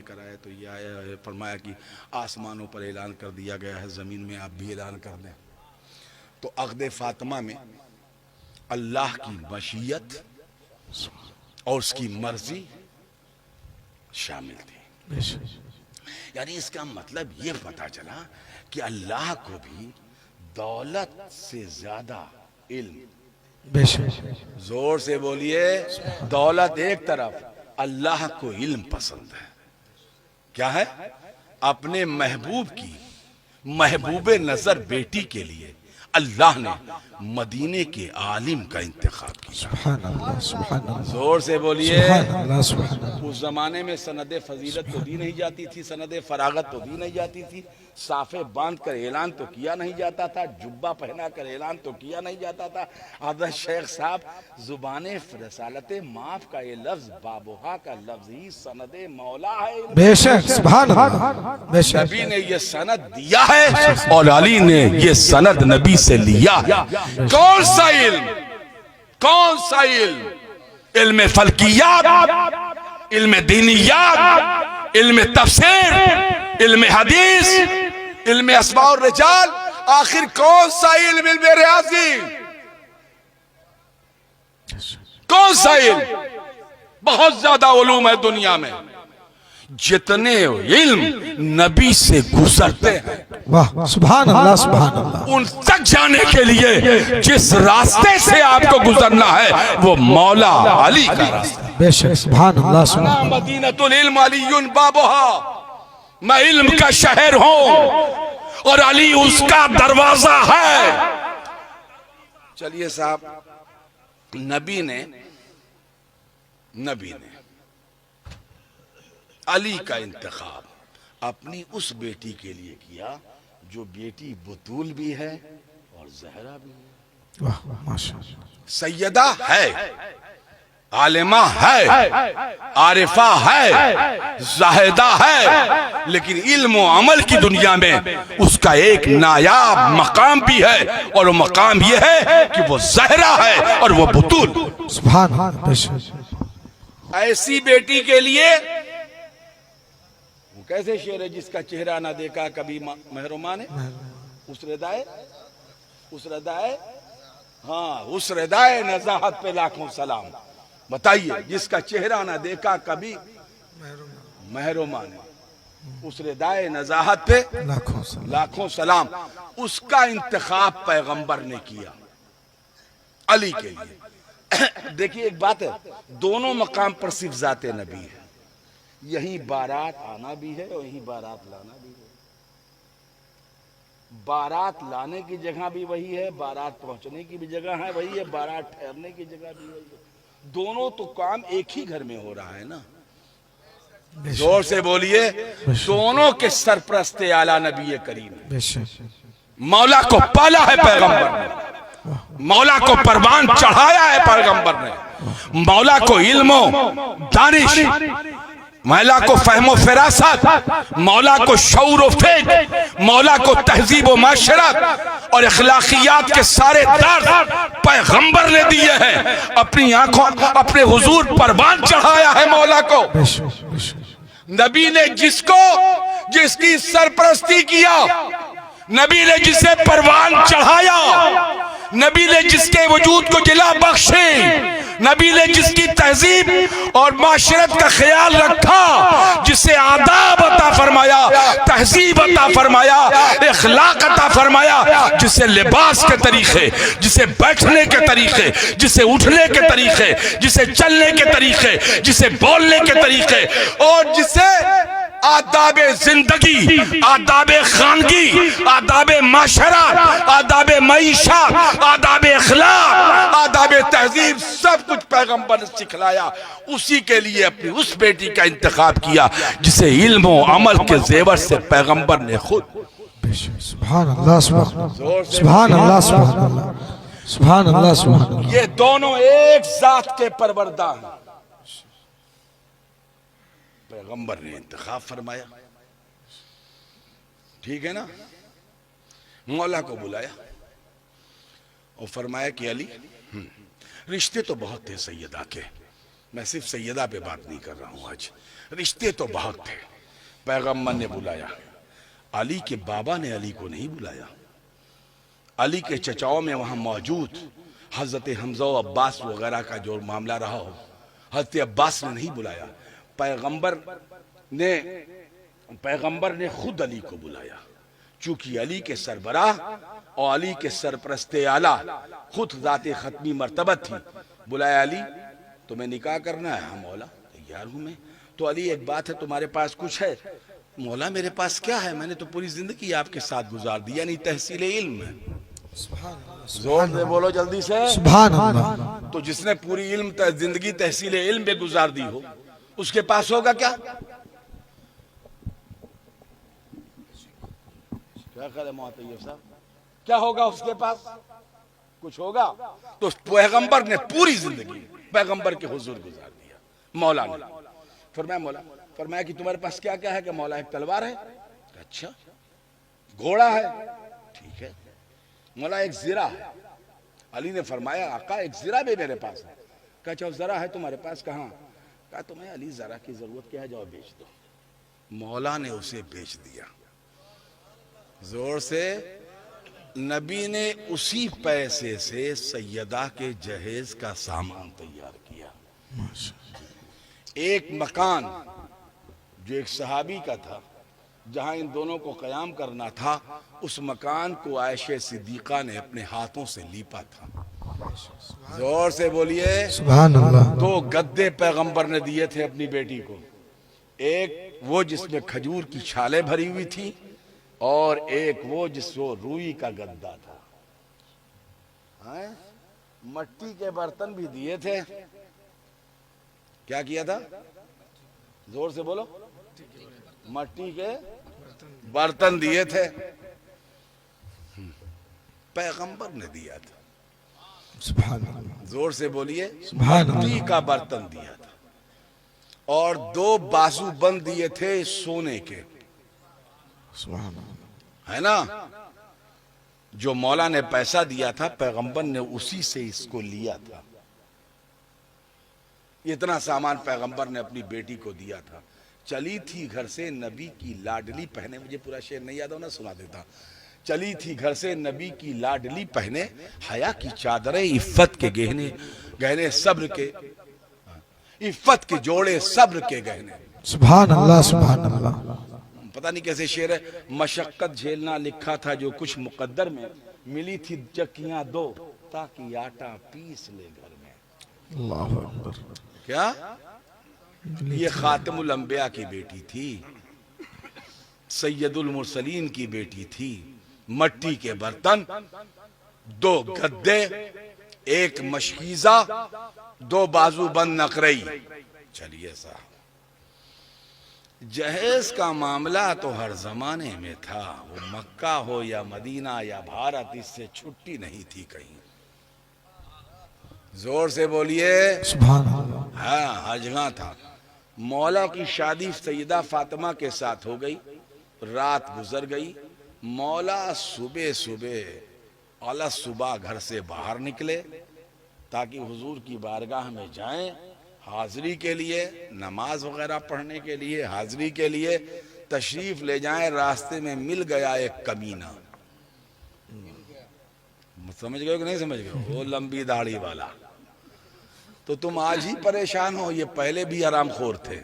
کر آئے تو یہ آیا ہے، فرمایا کہ آسمانوں پر اعلان کر دیا گیا ہے، زمین میں آپ بھی اعلان کر دیں۔ تو عقد فاطمہ میں اللہ کی مشیت اور اس کی مرضی شامل تھی۔ یعنی اس کا مطلب یہ پتا چلا کہ اللہ کو بھی دولت سے زیادہ علم، زور سے بولیے، دولت ایک طرف، اللہ کو علم پسند ہے۔ کیا ہے؟ اپنے محبوب کی محبوب نظر بیٹی کے لیے اللہ نے مدینے کے عالم کا انتخاب کیا۔ سبحان اللہ، سبحان اللہ، زور سے بولیے۔ سبحان اللہ، سبحان اللہ۔ اس زمانے میں سند فضیلت تو دی نہیں جاتی تھی، سند فراغت تو دی نہیں جاتی تھی، صافے باندھ کر اعلان تو کیا نہیں جاتا تھا، جبہ پہنا کر اعلان تو کیا نہیں جاتا تھا۔ حضرت شیخ صاحب زبان رسالت معاف کا یہ لفظ بابوہا کا لفظ ہی سند مولا ہے۔ بے شک، سبحان اللہ، بے شک۔ نبی نے یہ سند دیا ہے اور علی نے یہ سند نبی سے لیا ہے۔ کون سا علم؟ کون سا علم؟ علم فلکیات، علم دینیات، علم تفسیر، علم حدیث، علم اسماء الرجال، آخر کون سا علم؟ علم ریاضی۔ کون سا علم؟ بہت زیادہ علوم ہے دنیا میں، جتنے علم نبی سے گزرتے ہیں واہ، سبحان اللہ، سبحان اللہ۔ ان تک جانے کے لیے جس راستے سے آپ کو گزرنا ہے وہ مولا علی کا راستہ ہے۔ بے شک، سبحان اللہ، سبحان اللہ۔ مدینۃ العلم علی بابہا، میں علم کا شہر ہوں اور علی اس کا دروازہ ہے۔ چلیے صاحب، نبی نے علی کا انتخاب اپنی اس بیٹی کے لیے کیا جو بیٹی بطول بھی ہے اور زہرا بھی ہے، واہ، ماشاء اللہ۔ سیدہ ہے، عالمہ ہے، عارفہ ہے، زاہدہ ہے، لیکن علم و عمل کی دنیا میں اس کا ایک نایاب مقام بھی ہے، اور وہ مقام یہ ہے کہ وہ زہرا ہے اور وہ بطول۔ سبحان اللہ، بے شک۔ ایسی بیٹی کے لیے وہ کیسے شعر ہے؟ جس کا چہرہ نہ دیکھا کبھی محرومان ہے، اس ردائے نزاہت پہ لاکھوں سلام۔ بتائیے، جس کا چہرہ نہ دیکھا کبھی محرومان ہے، اس ردائے نزاہت پہ لاکھوں سلام۔ اس کا انتخاب پیغمبر نے کیا علی کے لیے۔ دیکھیے ایک بات ہے، دونوں مقام پر صرف ذات نبی ہے، یہیں بارات آنا بھی ہے اور یہیں بارات لانا بھی ہے۔ بارات لانے کی جگہ بھی وہی ہے، بارات پہنچنے کی بھی جگہ ہے وہی ہے، بارات ٹھہرنے کی جگہ بھی وہی ہے۔ دونوں تو کام ایک ہی گھر میں ہو رہا ہے نا۔ زور سے بولیے، دونوں کے سرپرست اعلیٰ نبی کریم ہے۔ مولا کو پالا ہے پیغمبر نے، مولا کو پروان چڑھایا ہے پیغمبر نے، مولا کو علم و دانش، مولا کو فہم و فراست، مولا کو شعور و فکر، مولا کو تہذیب و معاشرت اور اخلاقیات کے سارے درس پیغمبر نے دیے ہیں۔ اپنی آنکھوں اپنے حضور پروان چڑھایا ہے مولا کو۔ نبی نے جس کی سرپرستی کیا، نبی نے جسے پروان چڑھایا، نبی نے جس کے وجود کو جلا بخشی، نبی نے جس کی تہذیب اور معاشرت کا خیال رکھا، جسے آداب عطا فرمایا، تہذیب عطا فرمایا، اخلاق عطا فرمایا، جسے لباس کے طریقے، جسے بیٹھنے کے طریقے، جسے اٹھنے کے طریقے، جسے چلنے کے طریقے، جسے بولنے کے طریقے، اور جسے آداب زندگی، آداب خانگی، آداب معاشرت، آداب معیشت، آداب اخلاق، آداب تہذیب، سب کچھ پیغمبر نے سکھلایا۔ اسی کے لیے اپنی اس بیٹی کا انتخاب کیا جسے علم و عمل کے زیور سے پیغمبر نے خود۔ سبحان اللہ، سبحان اللہ، سبحان اللہ، سبحان اللہ، سبحان اللہ، سبحان اللہ۔ یہ دونوں ایک ذات کے پروردہ ہیں، پیغمبر نے انتخاب فرمایا۔ ٹھیک ہے نا؟ مولا کو بلایا اور فرمایا کہ علی، رشتے تو بہت تھے سیدہ کے، میں صرف سیدہ پہ بات نہیں کر رہا ہوں آج، رشتے تو بہت تھے، پیغمبر نے بلایا، علی کے بابا نے علی کو نہیں بلایا، علی کے چچاؤں میں وہاں موجود حضرت حمزہ و عباس وغیرہ کا جو معاملہ رہا ہو، حضرت عباس نے نہیں بلایا، پیغمبر نے خود علی کو بلایا، چونکہ علی کے سربراہ اور علی کے سرپرست اعلیٰ خود ذات ختمی مرتبت تھی۔ بلایا، علی تمہیں نکاح کرنا ہے؟ ہاں مولا تیار ہوں میں۔ تو علی ایک بات ہے، تمہارے پاس کچھ ہے؟ مولا میرے پاس کیا ہے، میں نے تو پوری زندگی آپ کے ساتھ گزار دی، یعنی تحصیل علم ہے۔ زور سے بولو جلدی سے، سبحان اللہ۔ تو جس نے پوری زندگی تحصیل علم پہ گزار دی ہو، اس کے پاس ہوگا کیا؟ کیا خیال ہے محتیب صاحب، کیا ہوگا اس کے پاس؟ کچھ ہوگا؟ تو پیغمبر نے پوری زندگی پیغمبر کے حضور گزار دیا۔ مولا نے فرمایا کہ تمہارے پاس کیا کیا ہے؟ کہ مولا ایک تلوار ہے، اچھا، گھوڑا ہے، ٹھیک ہے، مولا ایک زرہ ہے۔ علی نے فرمایا آقا ایک زرہ بھی میرے پاس ہے۔ کہا چاہو زرہ ہے تمہارے پاس، کہاں؟ کہا تمہیں علی زرہ کی ضرورت کیا ہے، جاؤ بیچ دو۔ مولا نے اسے بیچ دیا۔ زور سے، نبی نے اسی پیسے سے سیدہ کے جہیز کا سامان تیار کیا۔ ایک مکان جو ایک صحابی کا تھا، جہاں ان دونوں کو قیام کرنا تھا، اس مکان کو عائشہ صدیقہ نے اپنے ہاتھوں سے لیپا تھا۔ زور سے بولیے سبحان اللہ۔ 2 گدے پیغمبر نے دیے تھے اپنی بیٹی کو، ایک وہ جس میں کھجور کی چھالیں بھری ہوئی تھی، اور ایک وہ جس کو روئی کا گدا تھا۔ مٹی کے برتن بھی دیے تھے۔ کیا کیا تھا؟ زور سے بولو، مٹی کے برتن دیے تھے، پیغمبر نے دیا تھا۔ سبحان اللہ۔ زور سے بولیے، سبحان مٹی اللہ۔ کا برتن دیا تھا، اور 2 بازو بند دیے تھے سونے کے، سبحان اللہ۔ ہے نا؟ جو مولا نے پیسہ دیا تھا، پیغمبر نے اسی سے اس کو لیا تھا۔ اتنا سامان پیغمبر نے اپنی بیٹی کو دیا تھا۔ چلی تھی گھر سے نبی کی لاڈلی پہنے، مجھے پورا شعر نہیں یاد ہونا، سنا دیتا۔ چلی تھی گھر سے نبی کی لاڈلی پہنے، حیا کی چادریں عفت کے گہنے صبر کے، عفت کے جوڑے صبر کے گہنے۔ سبحان اللہ، سبحان اللہ۔ پتہ نہیں کیسے شعر ہے۔ مشقت جھیلنا لکھا تھا جو کچھ مقدر میں، ملی تھی چکیاں 2 تاکہ آٹا پیس لے گھر میں۔ اللہ اکبر۔ کیا؟ یہ خاتم الانبیاء کی بیٹی تھی، سید المرسلین کی بیٹی تھی۔ مٹی کے برتن، 2 گدے، ایک مشکیزہ، 2 بازو بند نقرئی۔ چلیے صاحب، جہیز کا معاملہ تو ہر زمانے میں تھا، وہ مکہ ہو یا مدینہ یا بھارت، اس سے چھٹی نہیں تھی کہیں۔ زور سے بولیے سبحان اللہ۔ ہاں، ہر جگہ تھا۔ مولا کی شادی سیدہ فاطمہ کے ساتھ ہو گئی، رات گزر گئی، مولا صبح گھر سے باہر نکلے تاکہ حضور کی بارگاہ میں جائیں، حاضری کے لیے، نماز وغیرہ پڑھنے کے لیے، حاضری کے لیے تشریف لے جائیں۔ راستے میں مل گیا ایک کمینہ، سمجھ گئے کہ نہیں سمجھ گئے؟ وہ لمبی داڑھی والا۔ تو تم آج ہی پریشان ہو، یہ پہلے بھی حرام خور تھے،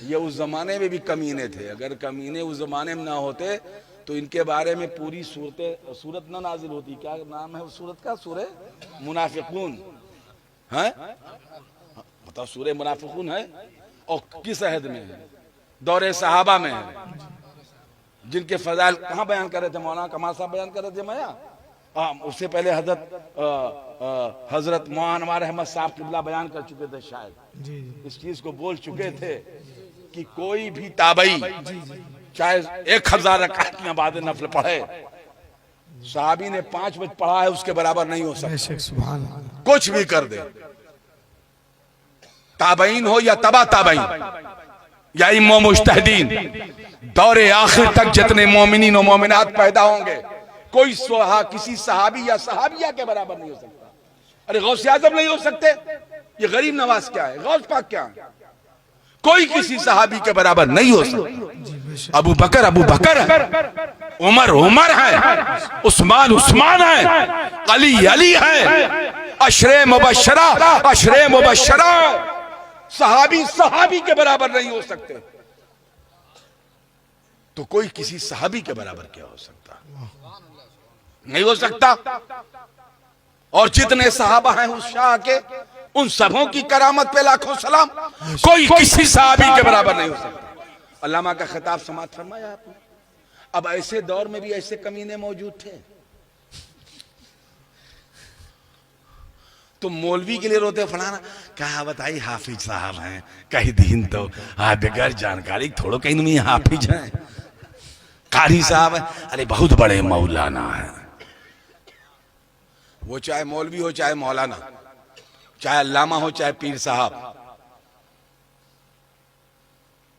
یہ اس زمانے میں بھی کمینے تھے۔ اگر کمینے اس زمانے میں نہ ہوتے تو ان کے بارے میں پوری سورت نہ نازل ہوتی۔ کیا نام ہے اس سورت کا؟ سورہ منافقون ہے، بتاؤ، سورہ منافقون ہے، اور کس عہد میں ہے؟ دور صحابہ میں ہے، جن کے فضائل کہاں بیان کر رہے تھے؟ مولانا کمال صاحب بیان کر رہے تھے میاں، اس سے پہلے حضرت مولانا انوار احمد صاحب قبلہ بیان کر چکے تھے، شاید اس چیز کو بول چکے تھے کہ کوئی بھی تابعی چاہے 1000 رکعت کی نماز نفل پڑھے، صحابی نے 5 وقت پڑھا ہے، اس کے برابر نہیں ہو سکتا، سبحان اللہ۔ کچھ بھی کر دے، تابعین ہو یا تبع تابعین یا امام مجتہدین، دور آخر تک جتنے مومنین و مومنات پیدا ہوں گے، کوئی کسی صحابی یا صحابیہ کے برابر نہیں ہو سکتا۔ ارے غوث اعظم نہیں ہو سکتے، یہ غریب نواز کیا ہے؟ غوث پاک کیا ہے؟ کوئی کسی صحابی کے برابر نہیں ہو سکتا. ابو بکر ہے, عمر ہے, عثمان ہے, علی ہے, عشرے مبشرہ. صحابی کے برابر نہیں ہو سکتے, تو کوئی کسی صحابی کے برابر کیا ہو سکتا؟ نہیں ہو سکتا. اور جتنے صحابہ ہیں اس شاہ کے, ان سبوں کی کرامت پہ لاکھوں سلام. کوئی کسی صحابی کے برابر نہیں ہو سکتا. علامہ کا خطاب سماعت فرمایا آپ نے. اب ایسے دور میں بھی ایسے کمینے موجود تھے. تم مولوی کے لیے روتے فلانا, کہا بتائی حافظ صاحب ہیں, کہیں دین تو بغیر جانکاری تھوڑو کہیں نمی حافظ ہیں. قاری صاحب ہیں, ارے بہت بڑے مولانا ہیں. وہ چاہے مولوی ہو چاہے مولانا, چاہے علامہ ہو چاہے پیر صاحب,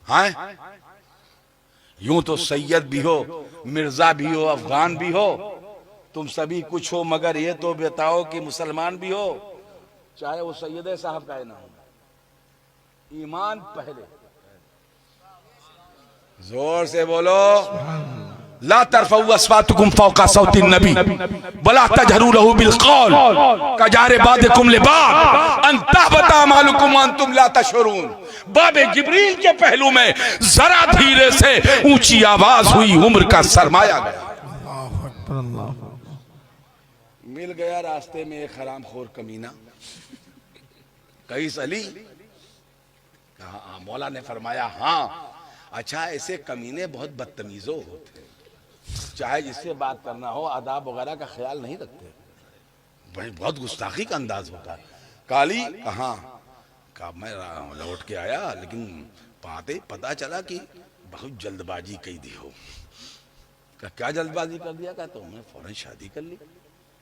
ہاں یوں تو سید بھی ہو, مرزا بھی ہو, افغان بھی ہو, تم سبھی کچھ ہو, مگر یہ تو بتاؤ کہ مسلمان بھی ہو, چاہے وہ سید صاحب کا نہ ہو. ایمان پہلے. زور سے بولو. لا ترفعوا اصواتکم فوق صوت النبی ولا تجهروا له بالقول كجهر بعضكم لبعض ان تحبط اعمالكم وانتم لا تشعرون. باب جبریل کے پہلو میں ذرا دھیرے سے اونچی آواز ہوئی, عمر کا سرمایہ گیا. مل گیا راستے میں ایک حرام خور کمینہ, قیس علی. کہا مولا نے فرمایا ہاں اچھا, ایسے کمینے بہت بدتمیزوں ہوتے, چاہے جس سے بات کرنا ہو آداب وغیرہ کا خیال نہیں رکھتے, بہت گستاخی کا انداز ہوتا ہے. کالی کہاں, کہا میں لوٹ کے آیا لیکن پتا چلا کہ بہت جلد بازی کی دی ہو. کہا کیا جلد بازی کر دیا؟ کہا تو میں فوراً شادی کر لی.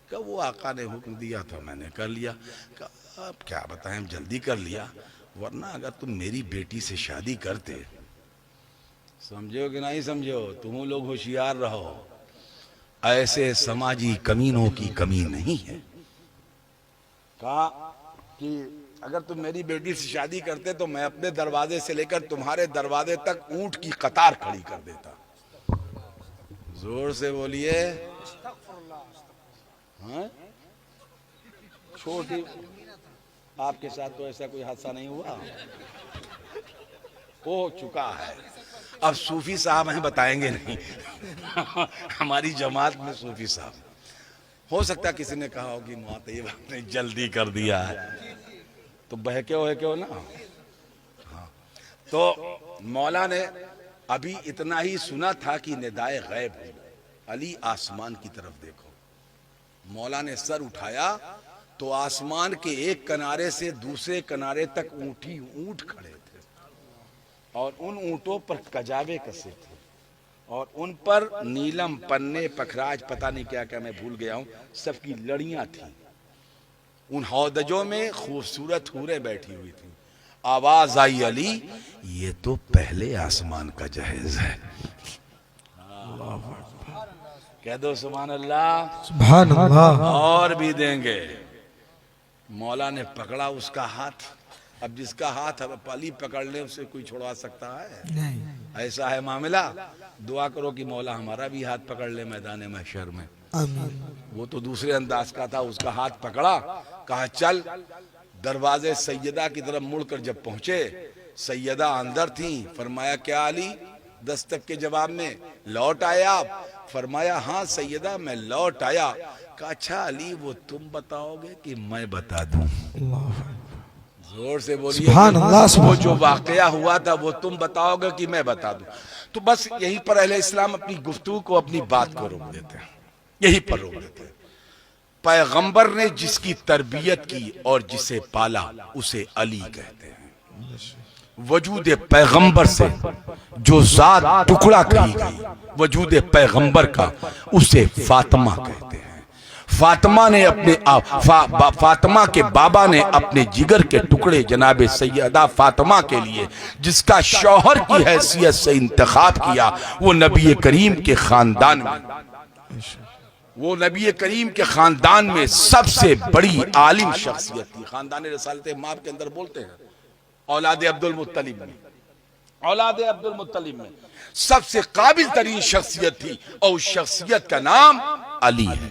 کہا وہ آقا نے حکم دیا تھا میں نے کر لیا. کہا اب کیا بتائیں, جلدی کر لیا, ورنہ اگر تم میری بیٹی سے شادی کرتے. سمجھو کہ نہیں سمجھو, تم لوگ ہوشیار رہو, ایسے سماجی کمینوں کی کمی نہیں ہے. کہا کہ اگر تم میری بیٹی سے شادی کرتے تو میں اپنے دروازے سے لے کر تمہارے دروازے تک اونٹ کی قطار کھڑی کر دیتا. زور سے بولیے. چھوٹی آپ کے ساتھ تو ایسا کوئی حادثہ نہیں ہوا, ہو چکا ہے. اب صوفی صاحب ہیں بتائیں گے نہیں, ہماری جماعت میں صوفی صاحب, ہو سکتا کسی نے کہا ہوگی معطیب آپ نے جلدی کر دیا ہے, تو بہکے ہو نا. تو مولا نے ابھی اتنا ہی سنا تھا کہ ندائے غیب ہو, علی آسمان کی طرف دیکھو. مولا نے سر اٹھایا تو آسمان کے ایک کنارے سے دوسرے کنارے تک اونٹ کھڑے تھے, اور ان اونٹوں پر کجاوے کسے تھے, اور ان پر نیلم, پنے, پکھراج, پتہ نہیں کیا کیا میں بھول گیا ہوں, سب کی لڑیاں تھیں. ان ہودجوں میں خوبصورت حوریں بیٹھی ہوئی تھیں. آواز آئی علی یہ تو پہلے آسمان کا جہیز ہے. کہہ دو سبحان اللہ. سبحان اللہ. اور بھی دیں گے. مولا نے پکڑا اس کا ہاتھ. اب جس کا ہاتھ علی پکڑ لے اسے کوئی چھوڑوا سکتا ہے؟ نہیں. ایسا ہے معاملہ. دعا کرو کہ مولا ہمارا بھی ہاتھ پکڑ لے میدان محشر میں. آمین. وہ تو دوسرے انداز کا تھا, اس کا ہاتھ پکڑا, کہا چل. دروازے سیدہ کی طرف مڑ کر جب پہنچے, سیدہ اندر تھیں. فرمایا کیا علی, دستک کے جواب میں لوٹ آئے آپ؟ فرمایا ہاں سیدہ میں لوٹ آیا. کہا اچھا علی وہ تم بتاؤ گے کہ میں بتا دوں؟ زور سے بولیے. سبحان اللہ. وہ جو واقعہ ہوا تھا وہ تم بتاؤ گے کہ میں بتا دوں؟ تو بس یہیں پر اہل اسلام اپنی گفتگو کو, اپنی بات کو روک دیتے ہیں, یہی پر روک دیتے ہیں. پیغمبر نے جس کی تربیت کی اور جسے پالا اسے علی کہتے ہیں. وجود پیغمبر سے جو ذات ٹکڑا کہی گئی, وجود پیغمبر کا, اسے فاطمہ کہتے ہیں. فاطمہ نے فاطمہ کے بابا نے اپنے جگر کے ٹکڑے جناب سیدہ فاطمہ کے لیے جس کا شوہر کی حیثیت سے انتخاب کیا, وہ نبی کریم کے خاندان میں, وہ نبی کریم کے خاندان میں سب سے بڑی عالم شخصیت تھی. خاندان رسالت مآب کے اندر بولتے ہیں اولاد عبد المطلب میں اولاد عبد المطلب میں سب سے قابل ترین شخصیت تھی اور اس شخصیت کا نام علی ہے.